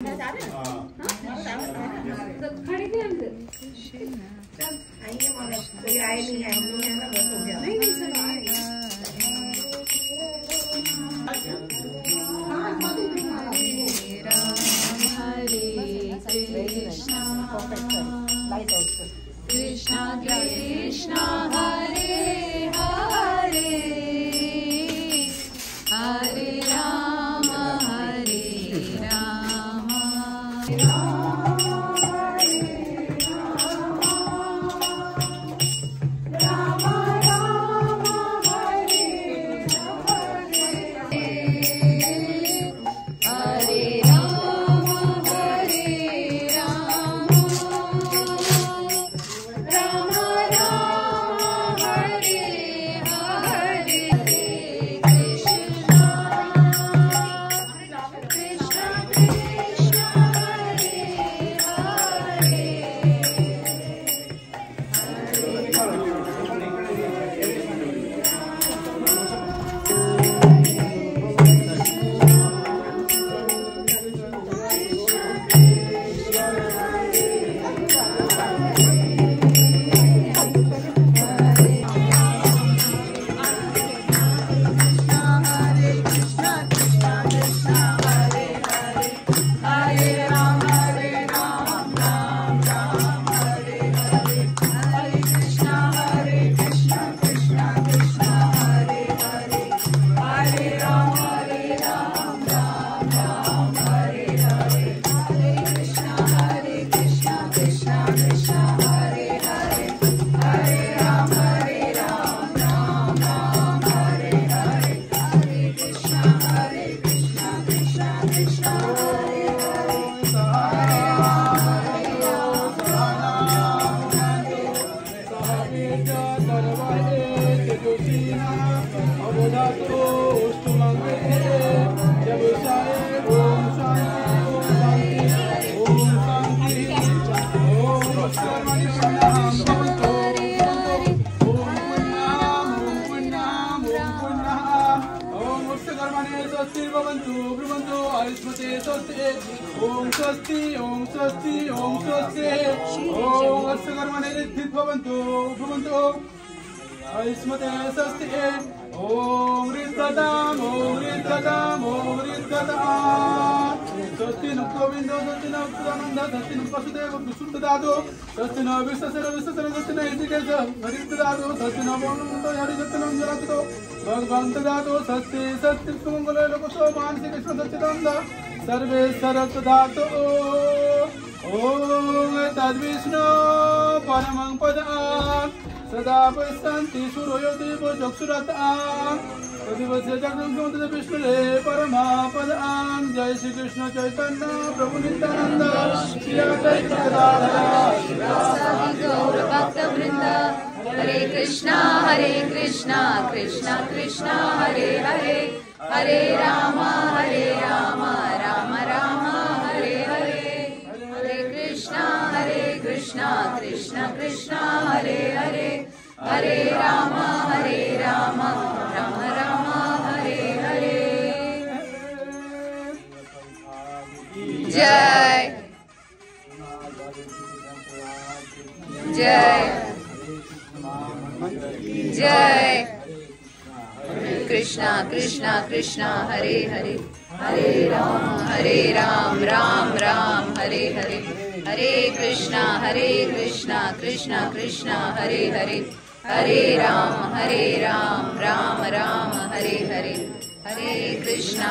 खड़े थे हम आएंगे मगर कोई आए नहीं है, हम लोग यहाँ ना बहुत हो गया। नहीं नहीं सब आएंगे। कृष्णा कृष्णा हरे हरे हरे राम ओम स्वस्ति ओम स्वस्ति ओम स्वस्ति ओम वत्सकर्मणे रिद्धित भवन्तु भवन्तु आयुष्मते स्वस्ति ओम रिद्धताम् ओम रिद्धताम् ओम रिद्धताम् स्वस्ति न गोविन्दो स्वस्ति न पुरानन्द स्वस्ति न वसुदेव सुन्ददातो स्वस्ति न विश्वसर स्वस्ति न हृषिकेश हरिददातो स्वस्ति न वरुणो हरिदत्तनं जलतो भगवन्त दातो स्वस्ति स्वस्ति सुमङ्गले लोकसो मानसिक सच्चिदानन्द सर्वे सरस्वधातो ओम तद्विष्णु परमं पदं सदा पश्यन्ति सूर्यो देवो चक्षुरतां तदिवस्य जगन्नाथ विष्णुरे परमपदं जय श्री कृष्ण चैतन्य प्रभु नित्यानंद श्री अद्वैत गदाधर श्रीवासादि गौर भक्तवृंद हरे कृष्णा कृष्णा कृष्णा हरे हरे हरे राम राम राम हरे हरे हरे कृष्णा कृष्णा कृष्णा हरे हरे हरे राम राम राम हरे हरे। जय जय जय कृष्णा कृष्णा हरे हरे हरे राम राम हरे हरे हरे कृष्णा कृष्णा हरे हरे हरे राम राम राम हरे हरे हरे कृष्णा